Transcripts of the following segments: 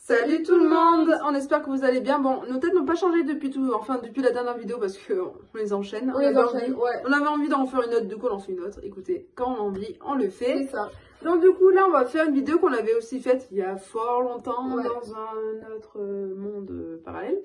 Salut tout le monde, on espère que vous allez bien. Bon, nos têtes n'ont pas changé depuis depuis la dernière vidéo parce qu'on les enchaîne. On avait envie d'en faire une autre, du coup on en fait une autre. Écoutez, quand on a envie, on le fait. C'est ça. Donc du coup là on va faire une vidéo qu'on avait aussi faite il y a fort longtemps dans un autre monde parallèle.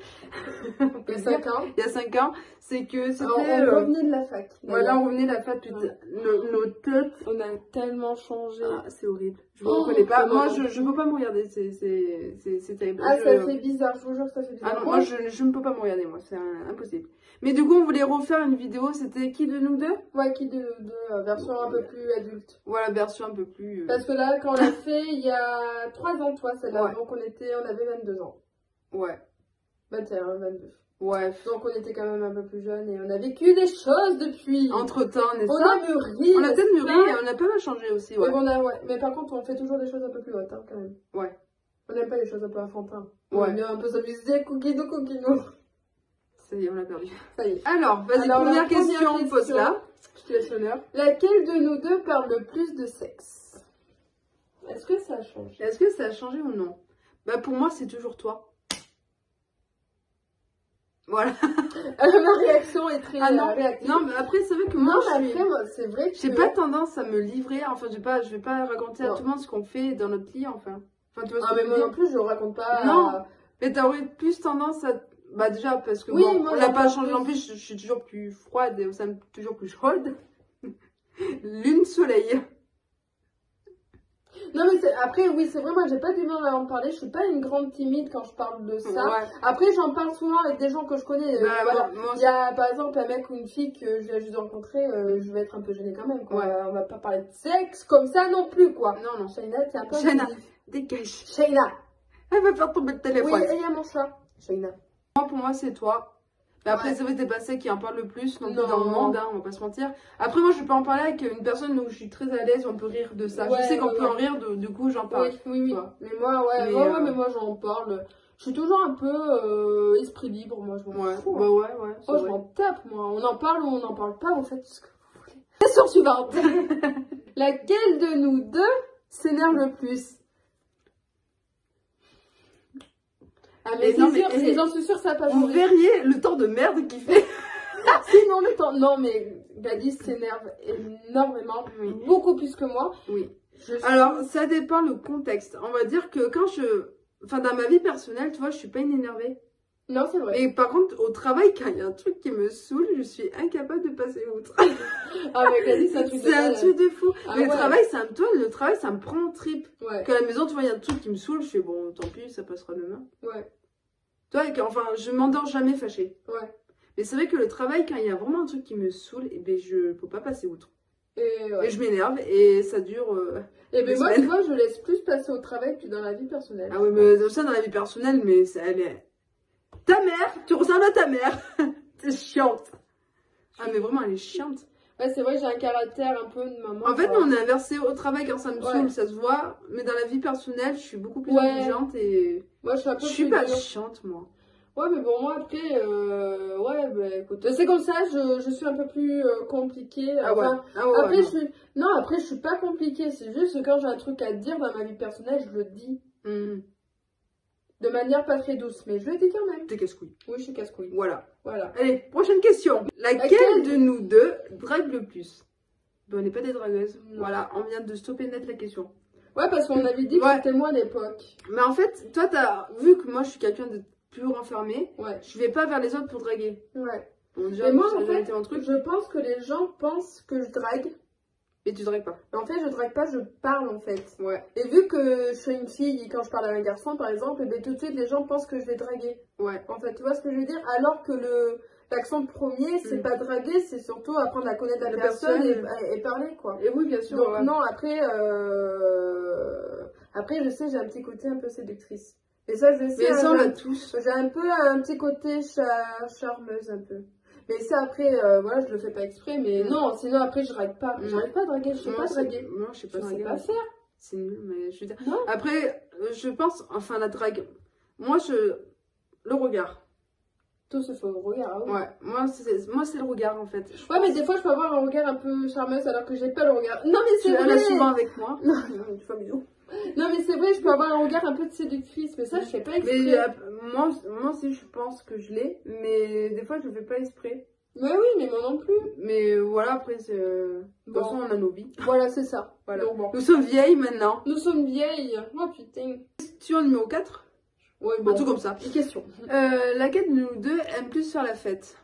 Il y a 5 ans. Il y a 5 ans. C'est que c'était... On revenait de la fac. Voilà, on revenait de la fac. Nos têtes... On a tellement changé. Ah, c'est horrible. Je vous reconnais pas. Moi je peux pas me regarder. C'est terrible. Ah, ça fait bizarre. Je vous jure que ça fait bizarre. Ah non, moi je ne peux pas me regarder, moi. C'est impossible. Mais du coup on voulait refaire une vidéo. C'était qui de nous deux? Ouais, qui de nous deux. Version un peu plus adulte. Voilà, version un peu plus... Parce que là, quand on l'a fait, il y a 3 ans, toi, celle-là. Ouais. Donc on avait 22 ans. Ouais. 21, 22. Ouais. Donc on était quand même un peu plus jeunes et on a vécu des choses depuis. Entre-temps, n'est-ce On pas? a mûri. On a peut-être mûri et on a pas mal changé aussi, ouais. Mais par contre, on fait toujours des choses un peu plus hautes, hein, quand même. Ouais. On n'aime pas les choses un peu enfantins. Ouais. On aime bien un peu s'amuser, coquino. Ça y est, on l'a perdu. Ça y est. Alors, vas-y, première question, pose-la. Je te laisse l'honneur. Laquelle de nous deux parle le plus de sexe? Est-ce que ça a changé? Est-ce que ça a changé ou non? Bah pour moi, c'est toujours toi. Voilà. Ma réaction est très réactive. Non, mais après, c'est vrai que moi, c'est vrai que j'ai pas tendance à me livrer. Enfin, je vais pas raconter à tout le monde ce qu'on fait dans notre lit, enfin. Tu vois ce que mais je veux moi dire? non plus, je raconte pas. Non. Mais t'aurais plus tendance à... Bah déjà, parce que oui, bon, moi, on n'a pas changé en plus, je suis toujours plus froide et Sam toujours plus chaude. Lune, soleil. Non mais après oui c'est vrai, moi j'ai pas du mal à en parler, je suis pas une grande timide quand je parle de ça. Ouais. Après j'en parle souvent avec des gens que je connais. Voilà. Il y a par exemple un mec ou une fille que je viens juste de rencontrer, je vais être un peu gênée quand même quoi. Ouais. On va pas parler de sexe comme ça non plus quoi. Non. Shaina, tiens pas. Shaina, dégage. Shaina. Elle va faire tomber le téléphone. Oui, et il y a mon chat. Shaina. Pour moi c'est toi. Mais après, c'est vrai que t'es pas celle qui en parle le plus non plus dans le monde, hein, on va pas se mentir. Après, moi, je peux en parler avec une personne où je suis très à l'aise, on peut rire de ça. Je sais qu'on peut en rire, du coup, j'en parle. Oui. Mais moi, mais moi, j'en parle. Je suis toujours un peu esprit libre, moi, je m'en fous. Ouais. Oh, je m'en tape, moi. On en parle ou on n'en parle pas, vous faites ce que vous voulez. Question suivante. Laquelle de nous deux s'énerve le plus? Ah mais j'en suis sûre ça n'a pas changé. Vous verriez le temps de merde qu'il fait. Sinon le temps... Non mais Gladys s'énerve énormément, beaucoup plus que moi. Oui. Alors ça dépend le contexte. On va dire que quand enfin dans ma vie personnelle, tu vois, je suis pas une énervée. Non c'est vrai. Et par contre au travail, quand il y a un truc qui me saoule, je suis incapable de passer outre. Ah mais Gladys c'est un truc de fou. Ah, mais le travail ça me prend en trip. Ouais. Qu'à la maison, tu vois, il y a un truc qui me saoule, je fais bon, tant pis, ça passera demain. Ouais. Tu vois, enfin, je m'endors jamais fâchée. Ouais. Mais c'est vrai que le travail, quand il y a vraiment un truc qui me saoule, et ben je peux pas passer outre. Et je m'énerve et ça dure. Et ben moi, tu vois, je laisse plus passer au travail que dans la vie personnelle. Ah oui, mais ça dans la vie personnelle, mais elle est. Ta mère, tu ressembles à ta mère. T'es chiante. Ah mais vraiment, elle est chiante. Ouais, c'est vrai, j'ai un caractère un peu de maman. En fait, on est inversé au travail quand ça me saoule, ça se voit. Mais dans la vie personnelle, je suis beaucoup plus intelligente et. Moi, je suis un peu Je suis pas chiante, moi. Ouais, mais bon, moi, après, écoute, c'est comme ça, je suis un peu plus compliquée. Enfin, après, je suis pas compliquée, c'est juste que quand j'ai un truc à dire dans ma vie personnelle, je le dis. De manière pas très douce, mais je le dis quand même. T'es casse-couille. Oui, je suis casse-couille. Voilà. Allez, prochaine question. Laquelle de nous deux drague le plus? Ben, on n'est pas des dragueuses. Voilà, on vient de stopper net la question. Ouais, parce qu'on avait dit que c'était moi à l'époque. Mais en fait, toi, t'as vu que moi, je suis quelqu'un de plus renfermé. Ouais. Je vais pas vers les autres pour draguer. Ouais. Bon, déjà, mais moi, en fait, je pense que les gens pensent que je drague. Et tu dragues pas. En fait, je drague pas, je parle en fait. Ouais. Et vu que je suis une fille et quand je parle à un garçon, par exemple, ben, tout de suite, les gens pensent que je vais draguer. Ouais. En fait, tu vois ce que je veux dire? Alors que l'accent premier, c'est pas draguer, c'est surtout apprendre à connaître la personne et parler, quoi. Et oui, bien sûr. Donc, non, après, je sais, j'ai un petit côté un peu séductrice. Et ça, je le sais. Mais ça, on l'a tous. J'ai un peu un petit côté charmeuse, un peu. Mais ça, après, voilà, je le fais pas exprès, mais non, sinon après, je drague pas. J'arrive pas à draguer, je sais pas draguer. Non, je sais pas draguer. Je sais pas faire. C'est nul, mais je veux dire. Non. Après, je pense, enfin, la drague. Moi, le regard. Tout se fait au regard, hein. Ouais, moi, c'est le regard, en fait. Ouais, mais des fois, je peux avoir un regard un peu charmeuse alors que j'ai pas le regard. Non, mais c'est vrai. Tu l'as souvent avec moi. Non, tu fais un bisou. Non, mais c'est vrai, je peux avoir un regard un peu de séductrice, mais ça, je fais pas exprès. Mais moi aussi, je pense que je l'ai, mais des fois, je le fais pas exprès. Mais oui, mais moi non plus. Mais voilà, après, c'est... De toute façon, on a nos vies. Voilà, c'est ça. Voilà. Donc, bon. Nous sommes vieilles maintenant. Nous sommes vieilles. Oh putain. Question numéro 4. Ouais, bon. Un tout comme ça. Une question. Laquelle de nous deux aime plus faire la fête?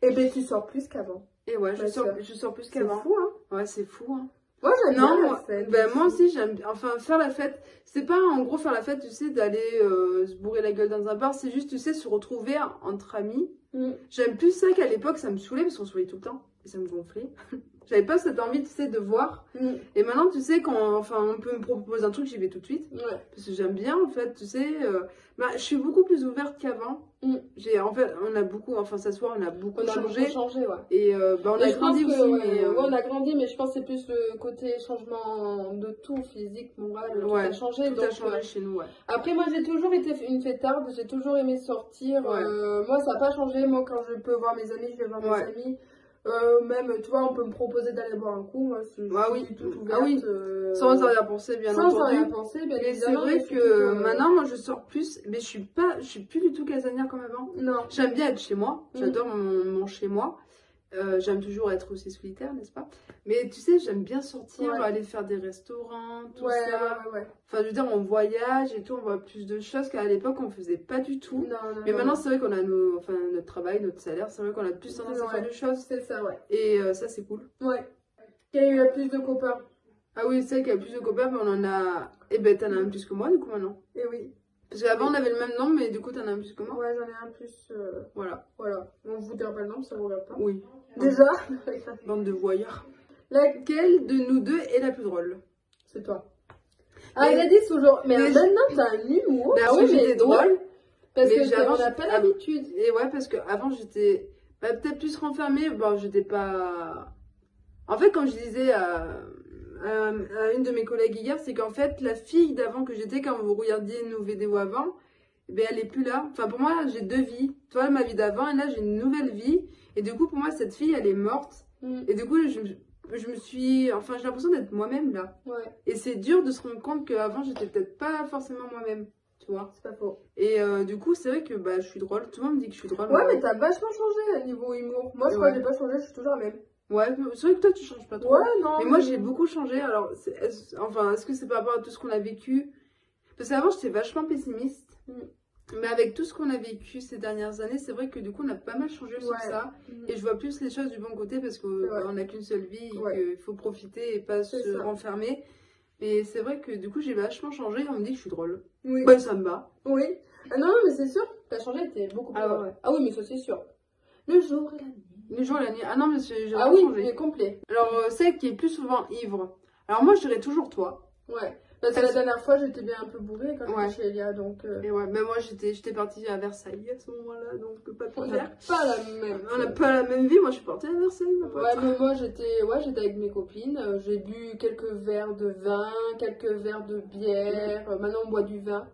Eh ben, tu sors plus qu'avant. Et ouais, je sors plus qu'avant. C'est fou, hein. Ouais, c'est fou, hein. Moi, j'aime bien la fête. Ben, moi aussi, j'aime bien. Enfin, faire la fête, c'est pas en gros faire la fête, tu sais, d'aller se bourrer la gueule dans un bar. C'est juste, tu sais, se retrouver entre amis. J'aime plus ça qu'à l'époque, ça me saoulait parce qu'on se voyait tout le temps. Et ça me gonflait. J'avais pas cette envie, tu sais, de voir. Et maintenant, tu sais, quand on peut me proposer un truc, j'y vais tout de suite. Parce que j'aime bien, en fait, tu sais. Je suis beaucoup plus ouverte qu'avant. En fait, on a beaucoup changé. Ouais. Et on a grandi aussi. On a grandi, mais je pense que c'est plus le côté changement de tout, physique, moral, tout a changé. Tout a changé chez nous, ouais. Après, moi, j'ai toujours été une fêtarde, j'ai toujours aimé sortir. Moi, ça n'a pas changé. Moi, quand je peux voir mes amis, je vais voir mes amis. Même, tu vois, on peut me proposer d'aller boire un coup. Moi, je suis toute ouverte. Sans arrière-pensée, bien entendu. Sans arrière-pensée, bien évidemment. C'est vrai que maintenant, moi, je sors plus, mais je suis plus du tout casanière comme avant. Non. J'aime bien être chez moi. J'adore mon chez moi. J'aime toujours être aussi solitaire, n'est-ce pas? Mais tu sais, j'aime bien sortir, aller faire des restaurants, tout ça. Enfin, je veux dire, on voyage et tout, on voit plus de choses qu'à l'époque, on faisait pas du tout. Mais maintenant, c'est vrai qu'on a notre travail, notre salaire, c'est vrai qu'on a plus tendance à faire des choses. C'est ça, ouais. Et ça, c'est cool. Ouais. Qui a eu le plus de copains? Ah oui, c'est vrai qu'il y a plus de copains, mais on en a... Eh ben, t'en as un plus que moi, du coup, maintenant. Eh oui. Parce qu'avant, on avait le même nom, mais du coup, t'en as un plus que moi. Ouais, j'en ai un plus. Voilà. On vous dira pas le nom, ça vous regarde pas. Oui. Déjà. Bande de voyeurs. Laquelle de nous deux est la plus drôle? C'est toi. Ah, il a dit toujours. Mais maintenant, t'as un humour. Bah oui, j'étais drôle. Parce que on n'a pas l'habitude. Et ouais, parce qu'avant, j'étais peut-être plus renfermée. Bon, j'étais pas... En fait, comme je disais à une de mes collègues hier, c'est qu'en fait, la fille d'avant que j'étais, quand vous regardiez nos vidéos avant, ben, elle est plus là. Enfin, pour moi, j'ai deux vies. Toi, ma vie d'avant, et là, j'ai une nouvelle vie. Et du coup, pour moi, cette fille, elle est morte. Et du coup, je me suis... Enfin, j'ai l'impression d'être moi-même, là. Et c'est dur de se rendre compte qu'avant, j'étais peut-être pas forcément moi-même. Tu vois, c'est pas faux. Et du coup, c'est vrai que je suis drôle. Tout le monde me dit que je suis drôle. Ouais, mais t'as vachement changé à niveau humour. Moi, je crois que j'ai pas changé, je suis toujours la même. Ouais, c'est vrai que toi, tu changes pas trop. Ouais, non. Mais moi, j'ai beaucoup changé. Alors, est-ce que c'est par rapport à tout ce qu'on a vécu? Parce qu'avant, j'étais vachement pessimiste. Mais avec tout ce qu'on a vécu ces dernières années, c'est vrai que du coup, on a pas mal changé sur ça. Et je vois plus les choses du bon côté parce qu'on n'a qu'une seule vie et qu'il faut profiter et pas se renfermer. Mais c'est vrai que du coup, j'ai vachement changé. On me dit que je suis drôle. Oui. Bah, ça me va. Oui. Ah non, mais c'est sûr, t'as changé, t'es beaucoup plus drôle. Ah oui, mais ça, c'est sûr. Le jour et la nuit. Le jour et la nuit. Ah non, mais j'ai changé. Ah oui, mais complet. Alors, celle qui est plus souvent ivre. Alors, moi, je dirais toujours toi. Ouais. Parce que la dernière fois, j'étais bien un peu bourrée quand j'étais chez Elia, donc... Et ouais, mais moi, j'étais partie à Versailles à ce moment-là, donc pas de problème. On n'a pas la même vie. Moi, je suis partie à Versailles, ma pote. Ouais, mais moi, j'étais avec mes copines. J'ai bu quelques verres de vin, quelques verres de bière. Maintenant, on boit du vin.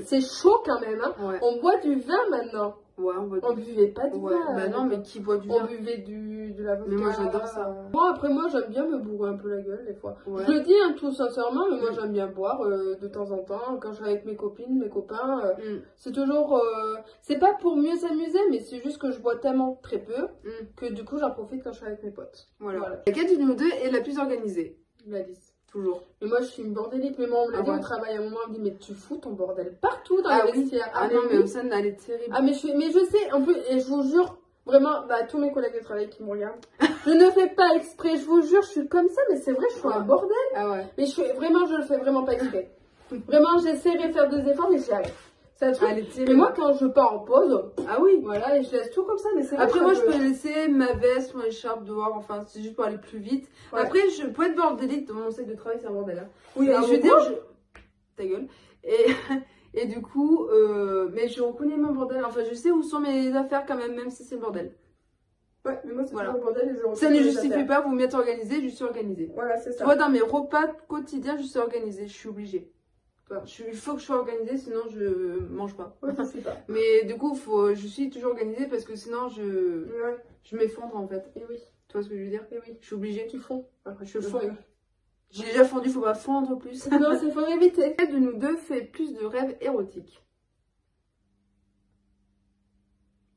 C'est chaud quand même, hein. On boit du vin maintenant. Ouais, on buvait pas du vin. Bah non, mais qui boit du vin? On buvait de la vodka. Mais moi, j'adore ça. Moi, après, moi, j'aime bien me bourrer un peu la gueule, des fois. Je le dis, hein, tout sincèrement, mais moi, j'aime bien boire de temps en temps. Quand je suis avec mes copines, mes copains, c'est toujours... c'est pas pour mieux s'amuser, mais c'est juste que je bois tellement très peu que du coup, j'en profite quand je suis avec mes potes. Voilà. Laquelle de nous deux est la plus organisée? Gladys. Toujours. Mais moi, je suis une bordélique. Mais moi, on me l'a dit au travail à un moment, on me dit, mais tu fous ton bordel partout dans les vestiaires. Ah non, mais Océane, elle est terrible. Ah, mais je sais, en plus, et je vous jure, vraiment, tous mes collègues de travail qui me regardent, je ne fais pas exprès, je vous jure, je suis comme ça, mais c'est vrai, je suis un bordel. Ah ouais. Mais je le fais vraiment pas exprès. Vraiment, j'essaierai de faire des efforts, mais j'y arrive. C'est un truc. Mais moi, quand je pars en pause, voilà, et je laisse tout comme ça. Mais c'est après, moi, je peux laisser ma veste, mon écharpe dehors, enfin, c'est juste pour aller plus vite. Après, je peux être bordélique, dans mon sac de travail, c'est un bordel. Hein. Oui, je veux dire, ta gueule. Et du coup, mais je reconnais mon bordel. Enfin, je sais où sont mes affaires quand même si c'est le bordel. Ouais, mais moi, c'est toujours le bordel et je reconnais. Ça ne justifie pas, vous m'êtes organisé, je suis organisée. Voilà, c'est ça. Tu vois, dans mes repas quotidiens, je suis organisée, je suis obligée. Il faut que je sois organisée, sinon je mange pas. Ouais, je sais pas. Mais du coup, je suis toujours organisée parce que sinon je m'effondre en fait. Et oui. Tu vois ce que je veux dire? Et oui. Je suis obligée. Tu fonds. Je fonds. J'ai déjà fondu, faut pas fondre plus. Non, c'est faut éviter. Lequel de nous deux fait plus de rêves érotiques?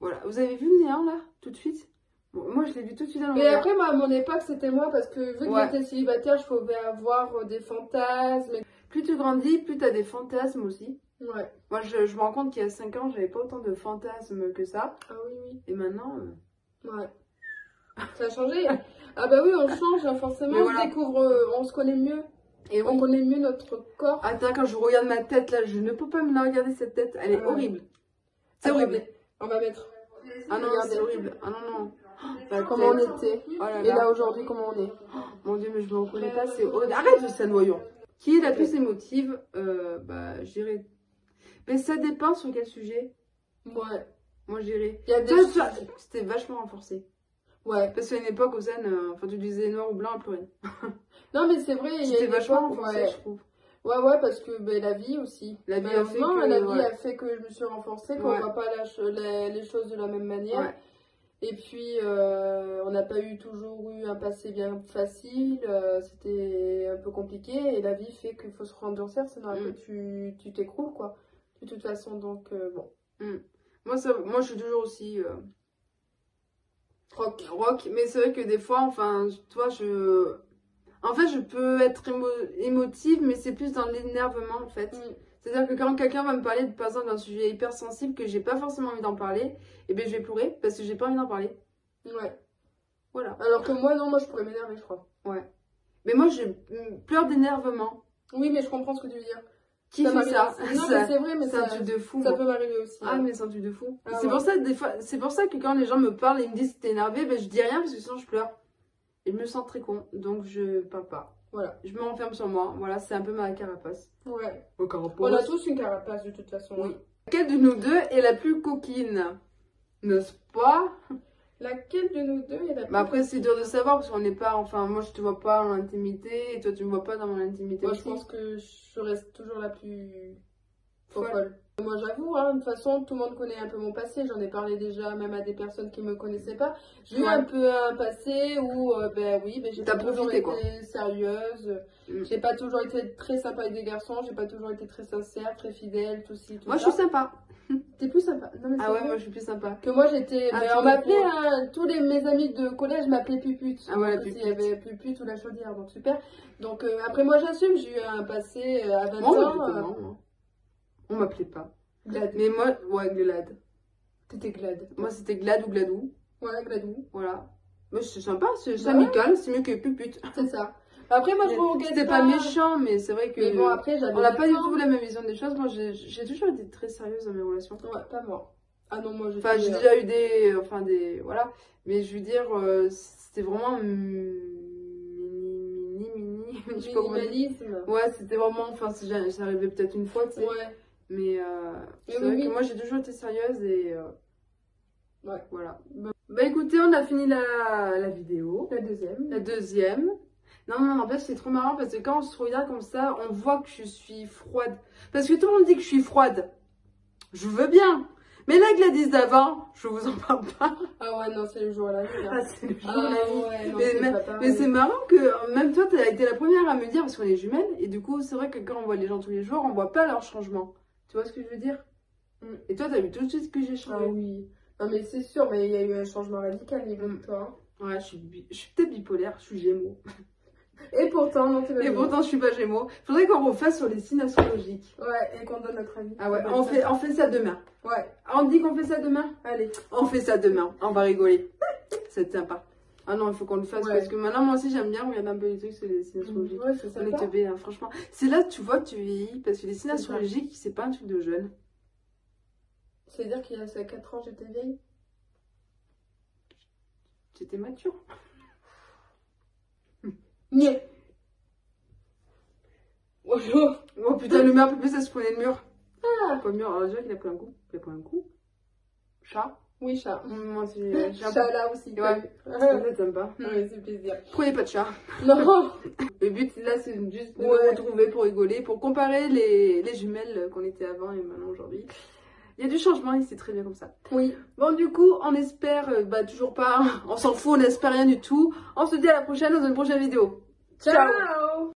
Voilà, vous avez vu le néant là, tout de suite? Bon, moi je l'ai vu tout de suite à Mais après, moi, à mon époque, c'était moi parce que vu que Ouais. j'étais célibataire, je pouvais avoir des fantasmes. Plus tu grandis, plus t'as des fantasmes aussi. Ouais. Moi je me rends compte qu'il y a 5 ans, j'avais pas autant de fantasmes que ça. Ah oui, oui. Et maintenant. Ouais. Ça a changé. Ah bah oui, on change, hein, forcément, Mais on voilà. se découvre, on se connaît mieux. Et On connaît mieux notre corps. Attends, quand je regarde ma tête là, je ne peux pas me la regarder cette tête, elle est horrible. C'est horrible. On va mettre. Ah non, Regardez. c'est horrible. Ah non, non. Bah, comment on était. Oh là Et là, aujourd'hui, comment on est. Mon dieu, mais je me reconnais pas, c'est horrible. Arrête ça, voyons. Qui est la plus émotive? Bah, je dirais. Mais ça dépend sur quel sujet. Ouais. Moi, je dirais. Il y a des Toi, choses- c'était vachement renforcé. Ouais. Parce qu'à une époque, au Zen, enfin, tu disais noir ou blanc, plus rien. Non, mais c'est vrai, il y a C'était une vachement époque, renforcé, ouais. je trouve. Ouais, parce que ben, la vie aussi. La vie a fait Malheureusement, que, la vie ouais. a fait que je me suis renforcée, qu'on Ouais. voit pas les choses de la même manière. Ouais. Et puis, on n'a pas toujours eu un passé bien facile, c'était un peu compliqué. Et la vie fait qu'il faut se rendurcir, sinon après tu t'écroules, quoi. De toute façon, donc bon. Moi, moi, je suis toujours aussi Rock. rock, mais c'est vrai que des fois, enfin, toi, en fait, je peux être émotive, mais c'est plus dans l'énervement, en fait. C'est-à-dire que quand quelqu'un va me parler, par exemple, d'un sujet hyper sensible que j'ai pas forcément envie d'en parler, et ben je vais pleurer parce que j'ai pas envie d'en parler. Ouais. Voilà. Alors que moi, non, moi je pourrais m'énerver, je crois. Ouais. Mais moi, je pleure d'énervement. Oui, mais je comprends ce que tu veux dire. Qui fait ça? Non, mais c'est vrai, mais c'est un truc de fou. ça moi. peut m'arriver aussi. Ah, hein. mais c'est un truc de fou. Ah, c'est ouais. pour ça, des fois, c'est pour ça que quand les gens me parlent et me disent que t'es énervé, ben je dis rien parce que sinon je pleure. Et je me sens très con, donc je parle pas. Voilà. Je me renferme sur moi. Voilà, c'est un peu ma carapace. Ouais. Carapace. On a tous une carapace de toute façon. Oui. Laquelle de nous deux est la plus coquine? N'est-ce pas? Laquelle de nous deux est la plus... Mais après, c'est dur de savoir parce qu'on n'est pas. Enfin, moi, je te vois pas en intimité et toi, tu me vois pas dans mon intimité. Moi, aussi. je pense que je reste toujours la plus Folle. folle. Moi, j'avoue, hein, de toute façon, tout le monde connaît un peu mon passé. J'en ai parlé déjà, même à des personnes qui me connaissaient pas. J'ai eu Ouais. un peu un passé où, ben oui, ben, j'ai T'as pas toujours profité, été quoi. sérieuse. J'ai pas toujours été très sympa avec des garçons. J'ai pas toujours été très sincère, très fidèle, tout ci, tout Moi, je ça. suis sympa. T'es plus sympa. Non, mais Ah c'est ouais, vrai. moi, je suis plus sympa. Que moi j'étais. Ah, Ben, tu on m'appelait, comprends. hein, tous mes amis de collège m'appelaient Pupute. Ah ouais, la Donc, Pupute. il y avait Pupute ou la chaudière, donc super. Donc après, moi j'assume, j'ai eu un passé à 20 Moi, on ans. m'appelait comment, moi On m'appelait pas. Glad. Mais moi, ouais, Glad. T'étais Glad. Moi, c'était Glad ou Gladou. Ouais, Gladou. Voilà. Mais c'est sympa, c'est Bah amical, c'est mieux que pupute. C'est ça. Après, moi je regrette C'était pas méchant, mais c'est vrai que. Mais bon, après, j'avais. On n'a pas du 20 ans. tout la même vision des choses. Moi, j'ai toujours été très sérieuse dans mes relations. Ouais, pas moi. Ah non, moi j'ai. Enfin, j'ai déjà eu des. Enfin, des. Voilà. Mais je veux dire, c'était vraiment. Je sais pas comment dire. Minimalisme. Ouais, c'était vraiment. Enfin, ça arrivait peut-être une fois, tu sais. Ouais. Mais c'est oui, vrai oui. que moi, j'ai toujours été sérieuse et. Ouais. Voilà. Bah écoutez, on a fini la vidéo. La deuxième. La deuxième. Non, non, en fait, c'est trop marrant parce que quand on se regarde comme ça, on voit que je suis froide. Parce que tout le monde dit que je suis froide. Je veux bien. Mais la Gladys d'avant, je vous en parle pas. Ah ouais, non, c'est le jour à la nuit. Ah, c'est le jour Ah de la vie. ouais, non, Mais, c'est mais- pas mais pareil. c'est marrant que même toi, tu as été la première à me dire, parce qu'on est jumelles, et du coup, c'est vrai que quand on voit les gens tous les jours, on voit pas leur changement. Tu vois ce que je veux dire? Et toi, t'as vu tout de suite que j'ai changé. Ah oui. Non, mais c'est sûr, mais il y a eu un changement radical niveau de toi. hein. Ouais, je suis peut-être bipolaire, je suis gémeaux. Et pourtant, non, t'es pas Et bien. pourtant, je suis pas gémeaux. Faudrait qu'on refasse sur les signes astrologiques. Ouais, et qu'on donne notre avis. Ah ouais, Ça peut être on fait ça demain. ça. Ouais, On dit qu'on fait ça demain? allez. On fait ça demain, on va rigoler. C'est sympa. Ah non, il faut qu'on le fasse Ouais. parce que maintenant, moi aussi, j'aime bien regarder un peu les trucs sur les signes astrologiques. Ouais, c'est On est sympa. teubés, hein, franchement. C'est là, tu vois, que tu vieillis parce que les signes C'est ça. astrologiques, c'est pas un truc de jeune. C'est-à-dire qu'il y a 4 ans, j'étais vieille. J'étais mature. Niais. Bonjour. Oh putain, le mur, plus ça se prenait le mur. Ah. Pas le mur, alors déjà qu'il a pris un coup. Il a pris un coup. Chat. Oui, chat. Moi, j'ai un peu. Chat là aussi. Ouais. Ah. Ça t'aime pas. Ouais, c'est plaisir. Prenez pas de chat. Non. Le but là, c'est juste de Ouais. nous retrouver pour rigoler, pour comparer les jumelles qu'on était avant et maintenant aujourd'hui. Il y a du changement et c'est très bien comme ça. Oui. Bon, du coup, on espère, toujours pas, on s'en fout, on n'espère rien du tout. On se dit à la prochaine dans une prochaine vidéo. Ciao.